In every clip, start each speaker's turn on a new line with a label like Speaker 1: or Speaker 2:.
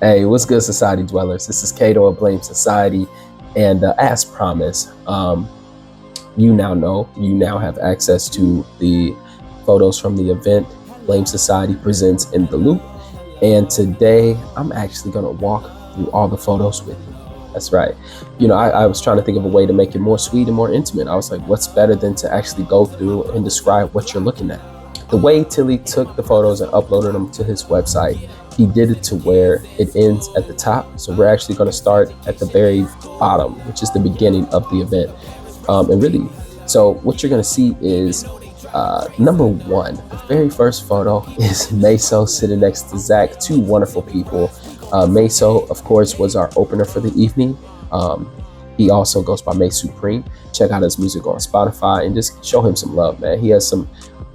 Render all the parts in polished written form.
Speaker 1: Hey, what's good, Society Dwellers? This is Kato of B.L.A.M.E Society, and as promised, you now have access to the photos from the event B.L.A.M.E Society presents in the Loop. And today, I'm actually going to walk through all the photos with you. That's right. I was trying to think of a way to make it more sweet and more intimate. I was like, what's better than to actually go through and describe what you're looking at? The way Tilley took the photos and uploaded them to his website, he did it to where it ends at the top. So we're actually going to start at the very bottom, which is the beginning of the event. So what you're going to see is number one, the very first photo is Meso sitting next to Zach, two wonderful people. Meso, of course, was our opener for the evening. He also goes by May Supreme. Check out his music on Spotify and just show him some love, man. He has some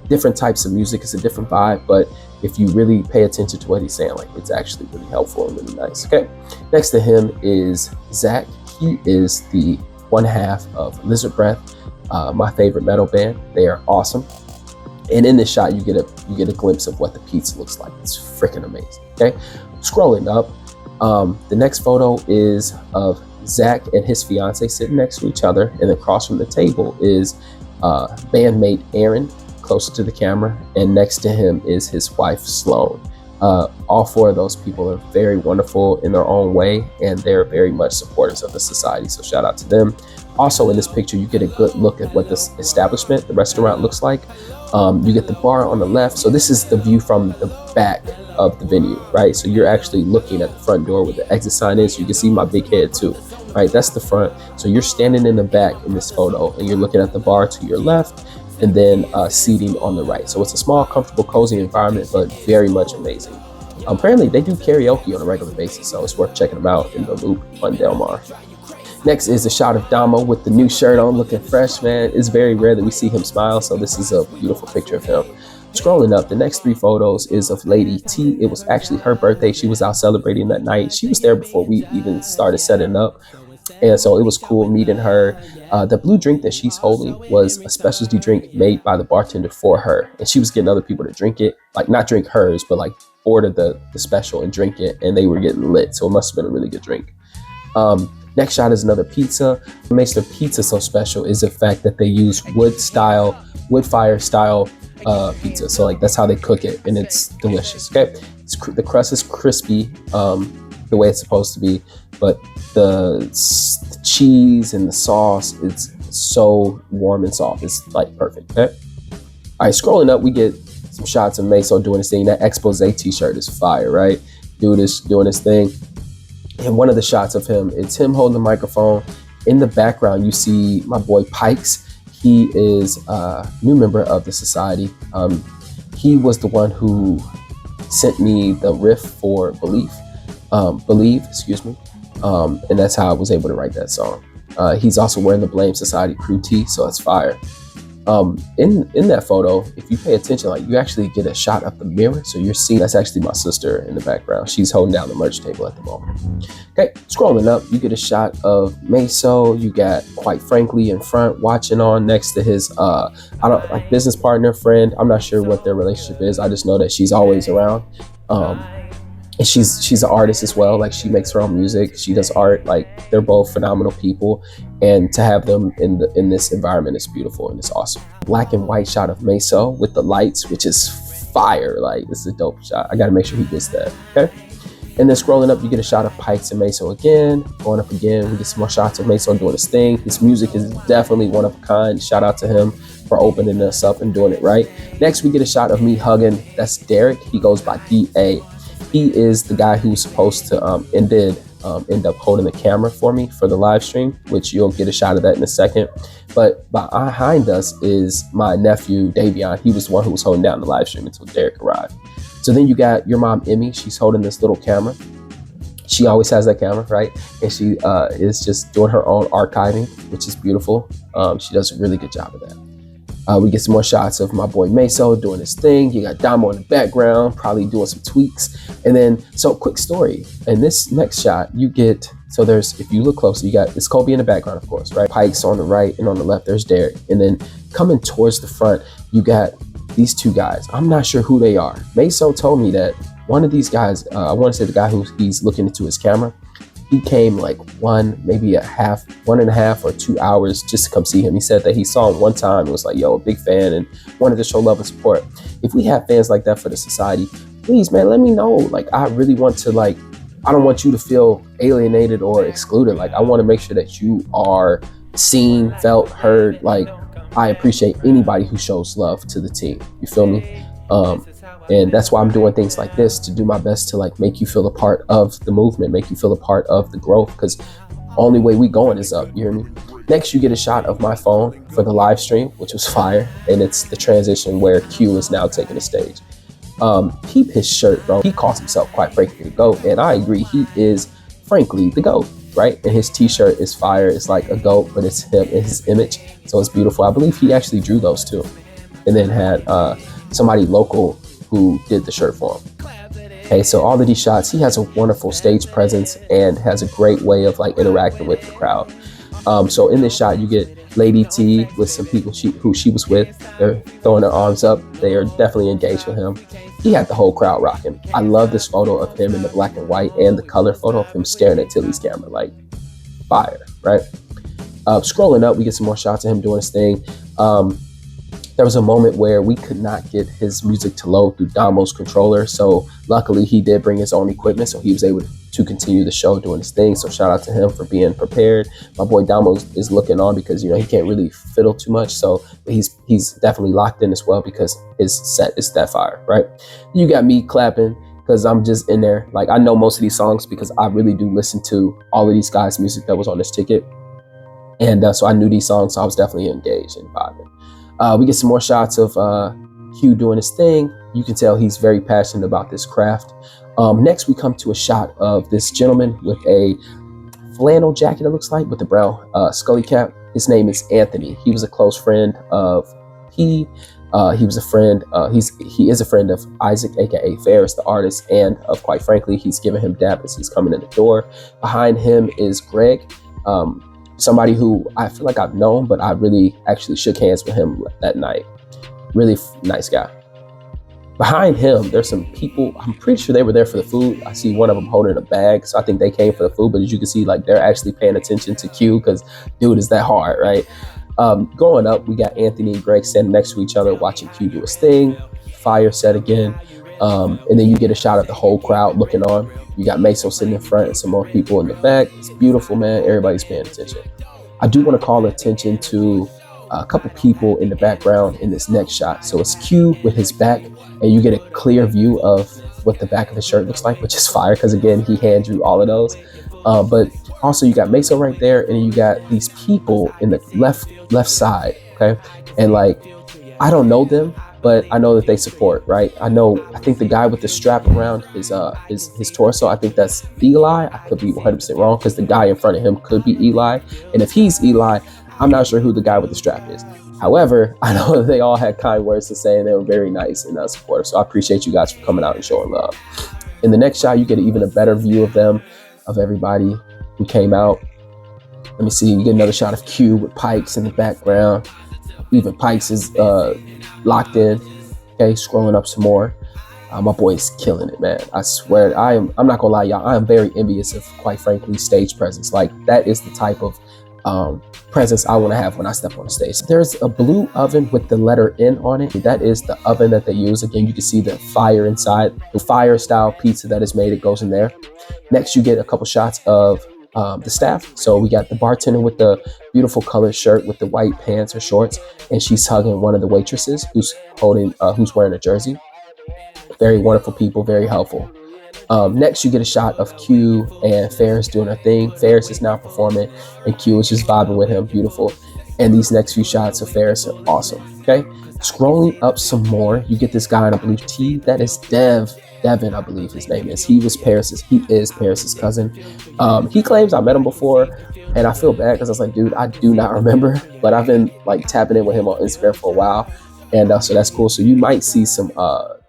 Speaker 1: different types of music. It's a different vibe, but if you really pay attention to what he's saying, like, it's actually really helpful and really nice. Okay, next to him is Zach. He is the one half of Lizard Breath, my favorite metal band. They are awesome. And in this shot, you get a glimpse of what the pizza looks like. It's freaking amazing. Okay, scrolling up, the next photo is of Zach and his fiance sitting next to each other, and across from the table is bandmate Aaron, closer to the camera, and next to him is his wife Sloan. All four of those people are very wonderful in their own way, and they're very much supporters of the society, so shout out to them. Also in this picture, you get a good look at what this establishment, the restaurant, looks like. You get the bar on the left, so this is the view from the back of the venue, right? So you're actually looking at the front door where the exit sign is. You can see my big head too, right? That's the front. So you're standing in the back in this photo, and you're looking at the bar to your left, and then seating on the right. So it's a small, comfortable, cozy environment, but very much amazing. Apparently they do karaoke on a regular basis, so it's worth checking them out in the Loop on Del Mar. Next is a shot of Damo with the new shirt on, looking fresh, man. It's very rare that we see him smile, so this is a beautiful picture of him. Scrolling up, the next three photos is of Lady T. It was actually her birthday. She was out celebrating that night. She was there before we even started setting up. And so it was cool meeting her. The blue drink that she's holding was a specialty drink made by the bartender for her. And she was getting other people to drink it, like not drink hers, but like order the special and drink it. And they were getting lit. So it must have been a really good drink. Next shot is another pizza. What makes the pizza so special is the fact that they use wood fire style pizza. So like that's how they cook it, and it's delicious. Okay, the crust is crispy the way it's supposed to be, but the cheese and the sauce, it's so warm and soft. It's like perfect. Okay. All right, scrolling up, we get some shots of Meso doing his thing. That Expose t-shirt is fire, right? Doing his thing. And one of the shots of him, it's him holding the microphone. In the background, you see my boy Pikes. He is a new member of the society. He was the one who sent me the riff for B.L.A.M.E, and that's how I was able to write that song. He's also wearing the B.L.A.M.E Society crew tee, so it's fire. In that photo, if you pay attention, like, you actually get a shot of the mirror, so you're seeing that's actually my sister in the background. She's holding down the merch table at the moment. Okay, scrolling up, you get a shot of Meso. You got Quite Frankly in front, watching on next to his business partner, friend. I'm not sure what their relationship is. I just know that she's always around. And she's an artist as well. Like, she makes her own music. She does art. Like, they're both phenomenal people. And to have them in this environment is beautiful and it's awesome. Black and white shot of Meso with the lights, which is fire. Like, this is a dope shot. I got to make sure he gets that. Okay. And then scrolling up, you get a shot of Pikes and Meso again. Going up again, we get some more shots of Meso doing his thing. His music is definitely one of a kind. Shout out to him for opening us up and doing it right. Next, we get a shot of me hugging. That's Derek. He goes by D.A. He is the guy who's supposed to end up holding the camera for me for the live stream, which you'll get a shot of that in a second. But behind us is my nephew, Davion. He was the one who was holding down the live stream until Derek arrived. So then you got your mom, Emmy. She's holding this little camera. She always has that camera, right? And she is just doing her own archiving, which is beautiful. She does a really good job of that. We get some more shots of my boy Meso doing his thing. You got Damo in the background, probably doing some tweaks. And then, so quick story. In this next shot, you get, so there's, if you look closely, you got, it's Kobe in the background, of course, right? Pikes on the right, and on the left, there's Derek. And then coming towards the front, you got these two guys. I'm not sure who they are. Meso told me that One of these guys, I want to say the guy who he's looking into his camera, he came like maybe 1.5 or 2 hours just to come see him. He said that he saw him one time and was like, yo, a big fan, and wanted to show love and support. If we have fans like that for the society, please, man, let me know. Like, I really want to, like, I don't want you to feel alienated or excluded. Like, I want to make sure that you are seen, felt, heard. Like, I appreciate anybody who shows love to the team. You feel me? And that's why I'm doing things like this, to do my best to like make you feel a part of the movement, make you feel a part of the growth, because only way we going is up. You hear me? Next, you get a shot of my phone for the live stream, which was fire. And it's the transition where Q is now taking the stage. Peep his shirt, bro. He calls himself, quite frankly, the GOAT. And I agree, he is, frankly, the GOAT, right? And his t-shirt is fire. It's like a GOAT, but it's him and his image. So it's beautiful. I believe he actually drew those too. And then had somebody local who did the shirt for him. Okay, so all of these shots, he has a wonderful stage presence and has a great way of like interacting with the crowd. So in this shot, you get Lady T with some people who she was with. They're throwing their arms up. They are definitely engaged with him. He had the whole crowd rocking. I love this photo of him in the black and white and the color photo of him staring at Tilley's camera, like fire, right? Scrolling up, we get some more shots of him doing his thing. There was a moment where we could not get his music to load through Damo's controller. So luckily he did bring his own equipment, so he was able to continue the show doing his thing. So shout out to him for being prepared. My boy Damo is looking on because, you know, he can't really fiddle too much. So he's definitely locked in as well because his set is that fire, right? You got me clapping because I'm just in there. Like, I know most of these songs because I really do listen to all of these guys' music that was on this ticket. And so I knew these songs, so I was definitely engaged and vibing. We get some more shots of Q doing his thing. You can tell he's very passionate about this craft. Next, we come to a shot of this gentleman with a flannel jacket, it looks like, with the brown scully cap. His name is Anthony. He was a close friend of P. He was a friend. He is a friend of Isaac, aka Ferris, the artist, and of, quite frankly, he's giving him dap as he's coming in the door. Behind him is Greg. Somebody who I feel like I've known, but I really actually shook hands with him that night. Really nice guy. Behind him, there's some people, I'm pretty sure they were there for the food. I see one of them holding a bag, so I think they came for the food, but as you can see, like, they're actually paying attention to Q because dude is that hard, right? Growing up, we got Anthony and Greg standing next to each other watching Q do his thing. Fire set again. And then you get a shot of the whole crowd looking on. You got Meso sitting in front and some more people in the back. It's beautiful, man. Everybody's paying attention. I do want to call attention to a couple people in the background in this next shot. So it's Q with his back, and you get a clear view of what the back of his shirt looks like, which is fire because, again, he hand drew all of those. But also you got Meso right there, and you got these people in the left side, okay? And like, I don't know them, but I know that they support, right? I think the guy with the strap around his torso, I think that's Eli. I could be 100% wrong because the guy in front of him could be Eli. And if he's Eli, I'm not sure who the guy with the strap is. However, I know that they all had kind words to say and they were very nice and supportive. So I appreciate you guys for coming out and showing love. In the next shot, you get even a better view of them, of everybody who came out. Let me see, you get another shot of Q with Pikes in the background. Even Pikes is locked in. Okay, scrolling up some more. My boy is killing it, man. I swear, I'm not gonna lie, y'all. I am very envious of, quite frankly, stage presence. Like, that is the type of presence I want to have when I step on the stage. There's a blue oven with the letter N on it. That is the oven that they use. Again, you can see the fire inside. The fire style pizza that is made, it goes in there. Next, you get a couple shots of the staff. So we got the bartender with the beautiful colored shirt with the white pants or shorts, and she's hugging one of the waitresses who's wearing a jersey. Very wonderful people, very helpful. Next, you get a shot of Q and Ferris doing their thing. Ferris is now performing, and Q is just vibing with him. Beautiful. And these next few shots of Ferris are awesome. Okay, scrolling up some more, you get this guy in a blue tee. That is Devin, I believe his name is. He is Paris's cousin. He claims I met him before, and I feel bad because I was like, dude, I do not remember, but I've been like tapping in with him on Instagram for a while, and so that's cool. So you might see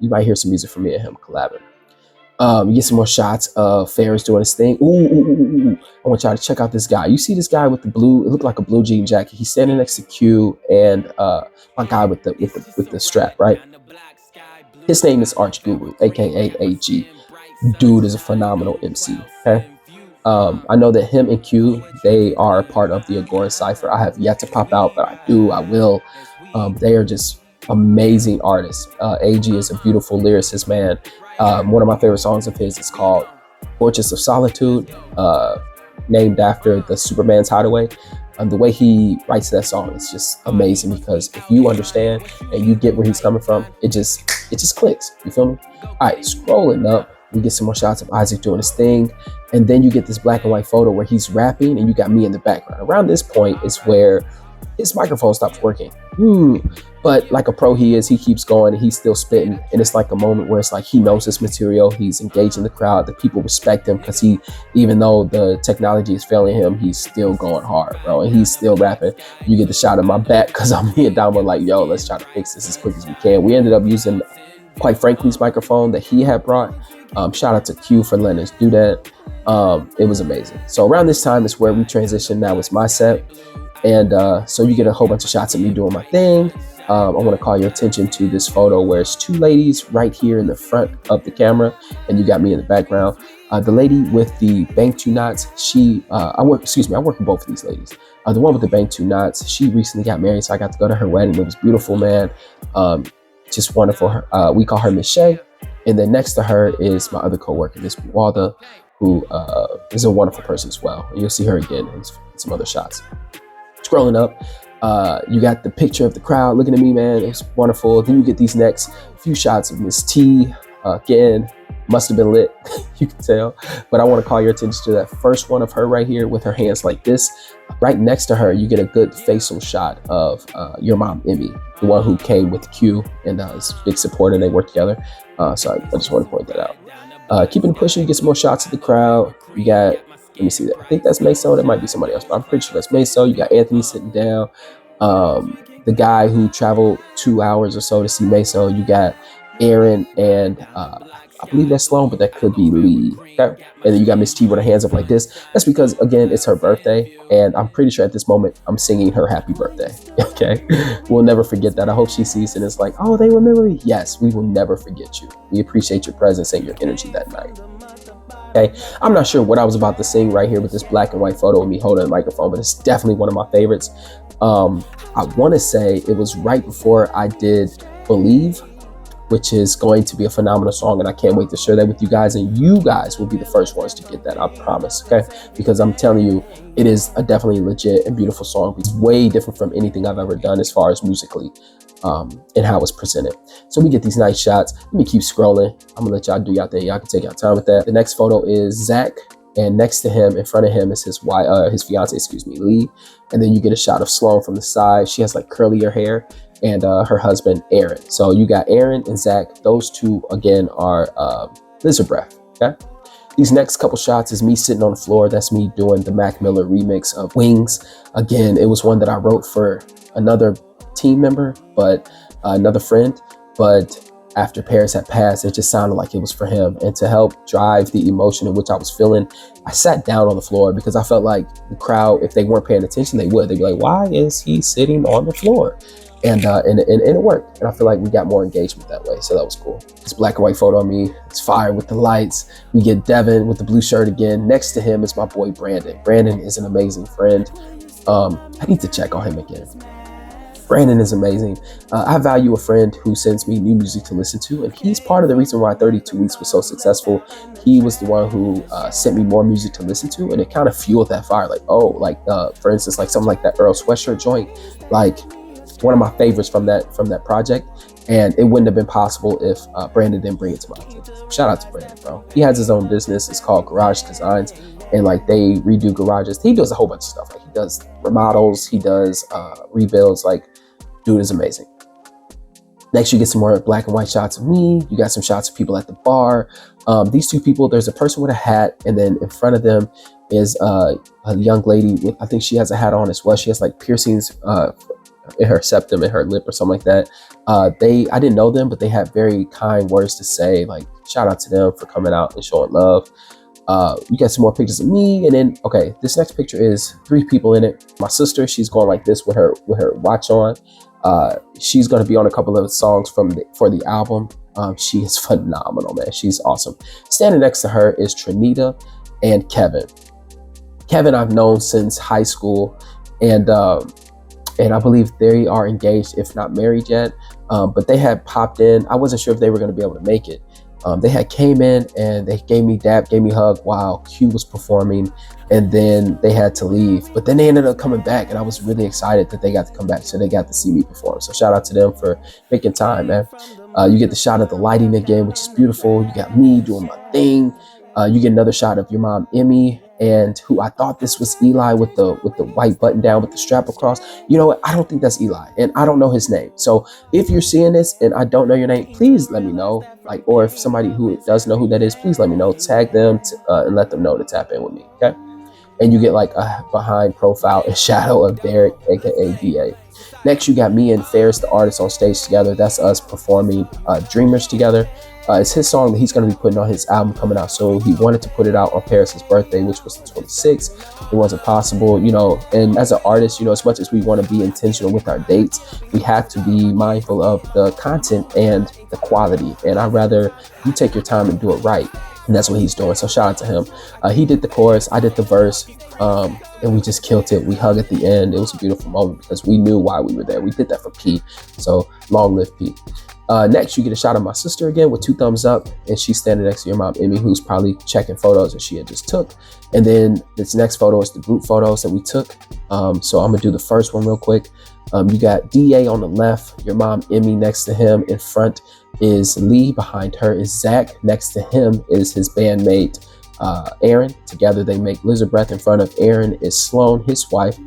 Speaker 1: you might hear some music from me and him collabing. You get some more shots of Ferris doing his thing. Ooh. I want y'all to check out this guy. You see this guy with the blue, it looked like a blue jean jacket. He's standing next to Q and my guy with the strap, right? His name is Arch Guru, aka AG. Dude is a phenomenal MC. Okay. I know that him and Q, they are part of the Agora Cypher. I have yet to pop out, but I will. They are just amazing artists. AG is a beautiful lyricist, man. One of my favorite songs of his is called Fortress of Solitude, named after the Superman's Hideaway. The way he writes that song is just amazing, because if you understand and you get where he's coming from, it just clicks. You feel me? All right, scrolling up, we get some more shots of Isaac doing his thing, and then you get this black and white photo where he's rapping, and you got me in the background. Around this point is where his microphone stops working. But like a pro he is, he keeps going and he's still spitting. And it's like a moment where it's like he knows his material, he's engaging the crowd, the people respect him, because he, even though the technology is failing him, he's still going hard, bro, and he's still rapping. You get the shot of my back because I'm me and Dom were like, yo, let's try to fix this as quick as we can. We ended up using, quite frankly, his microphone that he had brought. Shout out to Q for letting us do that. It was amazing. So around this time is where we transition. Now it's my set. And so you get a whole bunch of shots of me doing my thing. I want to call your attention to this photo where it's two ladies right here in the front of the camera, and you got me in the background. The lady with the bang two knots, I work with both of these ladies. The one with the bang two knots, she recently got married, so I got to go to her wedding. It was beautiful, man. Just wonderful. We call her Miss Shay. And then next to her is my other coworker, Miss Walda, who is a wonderful person as well. And you'll see her again in some other shots. Scrolling up, you got the picture of the crowd looking at me, man. It was wonderful. Then you get these next few shots of Miss T. Again, must have been lit, you can tell. But I want to call your attention to that first one of her right here with her hands like this. Right next to her, you get a good facial shot of your mom, Emmy, the one who came with Q and is a big supporter, and they work together. So I just want to point that out. Keeping pushing, you get some more shots of the crowd. You got, let me see that. I think that's Meso. That might be somebody else, but I'm pretty sure that's Meso. You got Anthony sitting down. The guy who traveled 2 hours or so to see Meso. You got Aaron and I believe that's Sloan, but that could be Lee. Okay? And then you got Miss T with her hands up like this. That's because, again, it's her birthday, and I'm pretty sure at this moment I'm singing her happy birthday. Okay, we'll never forget that. I hope she sees it and it's like, oh, they remember me. Yes, we will never forget you. We appreciate your presence and your energy that night. Okay, I'm not sure what I was about to sing right here with this black and white photo of me holding a microphone, but it's definitely one of my favorites. I want to say it was right before I did Believe, which is going to be a phenomenal song, and I can't wait to share that with you guys, and you guys will be the first ones to get that, I promise, okay? Because I'm telling you, it is a definitely legit and beautiful song. It's way different from anything I've ever done as far as musically and how it's presented. So we get these nice shots. Let me keep scrolling. I'm gonna let y'all do y'all thing. Y'all can take y'all time with that. The next photo is Zach, and next to him, in front of him, is his fiance, Lee. And then you get a shot of Sloan from the side. She has like curlier hair, and her husband, Aaron. So you got Aaron and Zach. Those two, again, are Lizard Breath, okay? These next couple shots is me sitting on the floor. That's me doing the Mac Miller remix of Wings. Again, it was one that I wrote for another team member, but another friend. But after Paris had passed, it just sounded like it was for him. And to help drive the emotion in which I was feeling, I sat down on the floor because I felt like the crowd, if they weren't paying attention, they would. They'd be like, why is he sitting on the floor? And it worked. And I feel like we got more engagement that way. So that was cool. This black and white photo of me, it's fire with the lights. We get Devin with the blue shirt again. Next to him is my boy, Brandon. Brandon is an amazing friend. I need to check on him again. Brandon is amazing. I value a friend who sends me new music to listen to, and he's part of the reason why 32 Weeks was so successful. He was the one who sent me more music to listen to, and it kind of fueled that fire. Like, for instance, like something like that Earl Sweatshirt joint, like one of my favorites from that project, and it wouldn't have been possible if Brandon didn't bring it to my attention. Shout out to Brandon, bro. He has his own business. It's called Garage Designs, and like they redo garages. He does a whole bunch of stuff. Like he does remodels, he does rebuilds. Like, dude is amazing. Next, you get some more black and white shots of me. You got some shots of people at the bar. These two people, there's a person with a hat, and then in front of them is a young lady with, I think she has a hat on as well. She has like piercings in her septum, in her lip or something like that. I didn't know them, but they had very kind words to say. Like, shout out to them for coming out and showing love. You got some more pictures of me, and then, okay, this next picture is 3 people in it. My sister, she's going like this with her watch on, She's going to be on a couple of songs for the album. She is phenomenal, man. She's awesome. Standing next to her is Trinita and Kevin. Kevin I've known since high school, and I believe they are engaged, if not married yet. But they had popped in. I wasn't sure if they were going to be able to make it. They had came in and they gave me dap, gave me a hug while Q was performing, and then they had to leave. But then they ended up coming back, and I was really excited that they got to come back, so they got to see me perform. So shout out to them for making time, man. You get the shot of the lighting again, which is beautiful. You got me doing my thing. You get another shot of your mom, Emmy, and who I thought this was Eli with the white button down with the strap across. You know what? I don't think that's Eli, and I don't know his name. So if you're seeing this and I don't know your name, please let me know. Or if somebody who does know who that is, please let me know. Tag them and let them know to tap in with me. Okay. And you get like a behind profile and shadow of Derek, aka DA. Next, you got me and Ferris, the artist, on stage together. That's us performing Dreamers together. It's his song that he's going to be putting on his album coming out soon. He wanted to put it out on Paris's birthday, which was the 26th. It wasn't possible, you know. And as an artist, you know, as much as we want to be intentional with our dates, we have to be mindful of the content and the quality. And I'd rather you take your time and do it right. And that's what he's doing. So shout out to him. He did the chorus, I did the verse, and we just killed it. We hugged at the end. It was a beautiful moment because we knew why we were there. We did that for P. So long live P. Next, you get a shot of my sister again with 2 thumbs up, and she's standing next to your mom, Emmy, who's probably checking photos that she had just took. And then this next photo is the group photos that we took. So I'm gonna do the first one real quick. You got DA on the left, your mom, Emmy, next to him. In front is Lee, behind her is Zach. Next to him is his bandmate, Aaron. Together they make Lizard Breath. In front of Aaron is Sloan, his wife.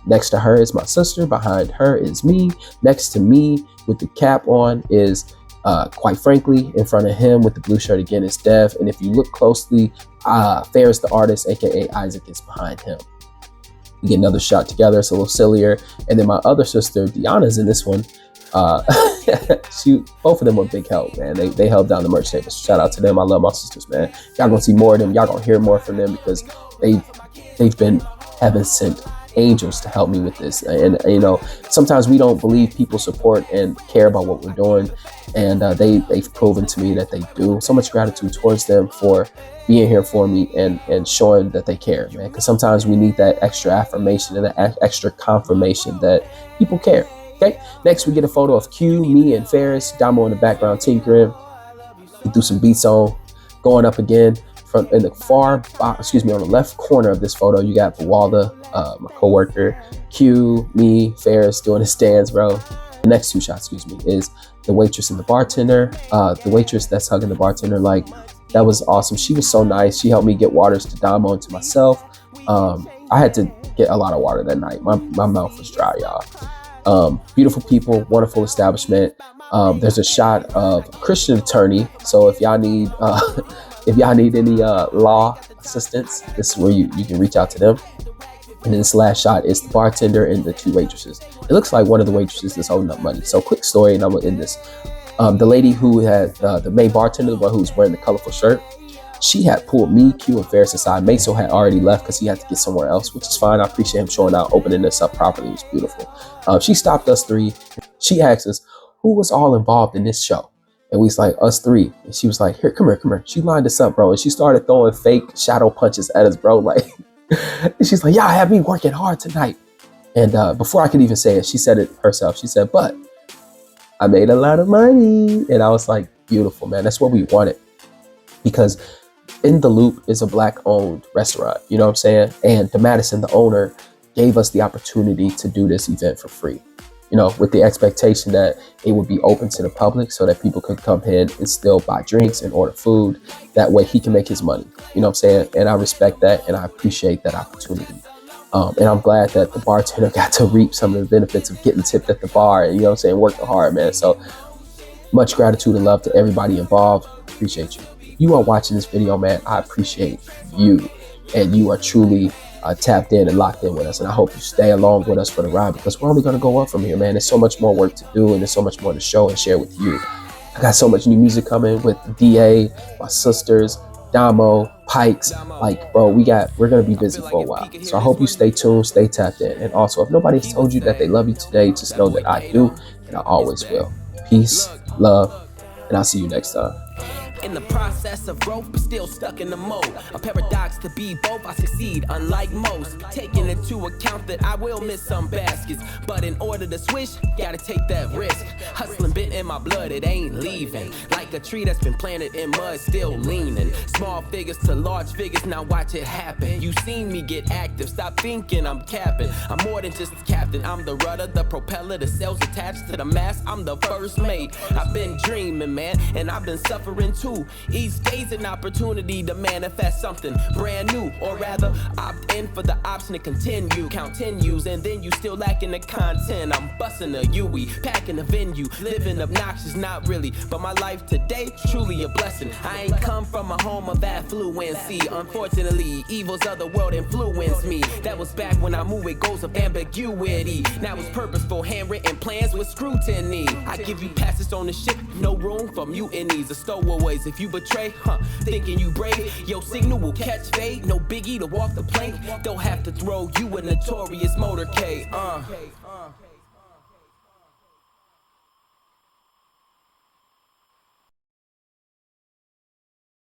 Speaker 1: Next to her is my sister. Behind her is me. Next to me with the cap on is, quite frankly, in front of him with the blue shirt again is Dev. And if you look closely, Ferris, the artist, aka Isaac, is behind him. We get another shot together. It's a little sillier. And then my other sister, Deanna's in this one. Both of them were big help, man. They held down the merch table. Shout out to them. I love my sisters, man. Y'all gonna see more of them. Y'all gonna hear more from them because they've been heaven sent angels to help me with this. And you know, sometimes we don't believe people support and care about what we're doing, and they've proven to me that they do. So much gratitude towards them for being here for me and showing that they care, man, because sometimes we need that extra affirmation and that extra confirmation that people care. Okay, next we get a photo of Q, me, and Ferris. Damo in the background tinkering. We threw some beats on. Going up again from in the on the left corner of this photo, you got Bawalda, my coworker, Q, me, Ferris doing his dance, bro. The next 2 shots, is the waitress and the bartender. The waitress that's hugging the bartender, like, that was awesome. She was so nice. She helped me get waters to Damo and to myself. I had to get a lot of water that night. My mouth was dry, y'all. Beautiful people, wonderful establishment. There's a shot of a Christian attorney. So if y'all need any law assistance, this is where you can reach out to them. And then this last shot is the bartender and the 2 waitresses. It looks like one of the waitresses is holding up money. So quick story, and I'm gonna end this. The lady who had the main bartender, the one who was wearing the colorful shirt, she had pulled me, Q, and Ferris aside. Meso had already left because he had to get somewhere else, which is fine. I appreciate him showing out, opening this up properly. It was beautiful. She stopped us 3. She asked us who was all involved in this show. And we was like, us 3. And she was like, here, come here. She lined us up, bro. And she started throwing fake shadow punches at us, bro. Like, and she's like, y'all have me working hard tonight. And before I could even say it, she said it herself. She said, but I made a lot of money. And I was like, beautiful, man. That's what we wanted. Because In the Loop is a Black-owned restaurant, you know what I'm saying? And the Madison, the owner, gave us the opportunity to do this event for free, you know, with the expectation that it would be open to the public so that people could come in and still buy drinks and order food. That way he can make his money, you know what I'm saying? And I respect that and I appreciate that opportunity. And I'm glad that the bartender got to reap some of the benefits of getting tipped at the bar and, you know what I'm saying, working hard, man. So much gratitude and love to everybody involved. Appreciate you. You are watching this video, man. I appreciate you, and you are truly tapped in and locked in with us. And I hope you stay along with us for the ride because we're only going to go up from here, man. There's so much more work to do and there's so much more to show and share with you. I got so much new music coming with DA, my sisters, Damo, Pikes. Like, bro, we're gonna be busy for a while. So I hope you stay tuned, stay tapped in. And also, if nobody's told you that they love you today, just know that I do, and I always will. Peace, love, and I'll see you next time.
Speaker 2: In the process of growth, but still stuck in the mold. A paradox to be both, I succeed unlike most. Taking into account that I will miss some baskets, but in order to switch, gotta take that risk. Hustling been in my blood, it ain't leaving. Like a tree that's been planted in mud, still leaning. Small figures to large figures, now watch it happen. You seen me get active, stop thinking I'm capping. I'm more than just a captain, I'm the rudder, the propeller, the sails attached to the mast. I'm the first mate. I've been dreaming, man, and I've been suffering too. Each day's an opportunity to manifest something brand new, or rather opt in for the option to continue. Count 10 U's and then you still lacking the content. I'm busting a UE, packing a venue, living obnoxious, not really, but my life today truly a blessing. I ain't come from a home of affluency. Unfortunately, evils of the world influenced me. That was back when I moved with goals of ambiguity. Now it's purposeful, handwritten plans with scrutiny. I give you passes on the ship, no room for mutinies or stowaways. If you betray, thinking you brave, your signal will catch fade. No biggie to walk the plank, don't have to throw you a notorious motorcade.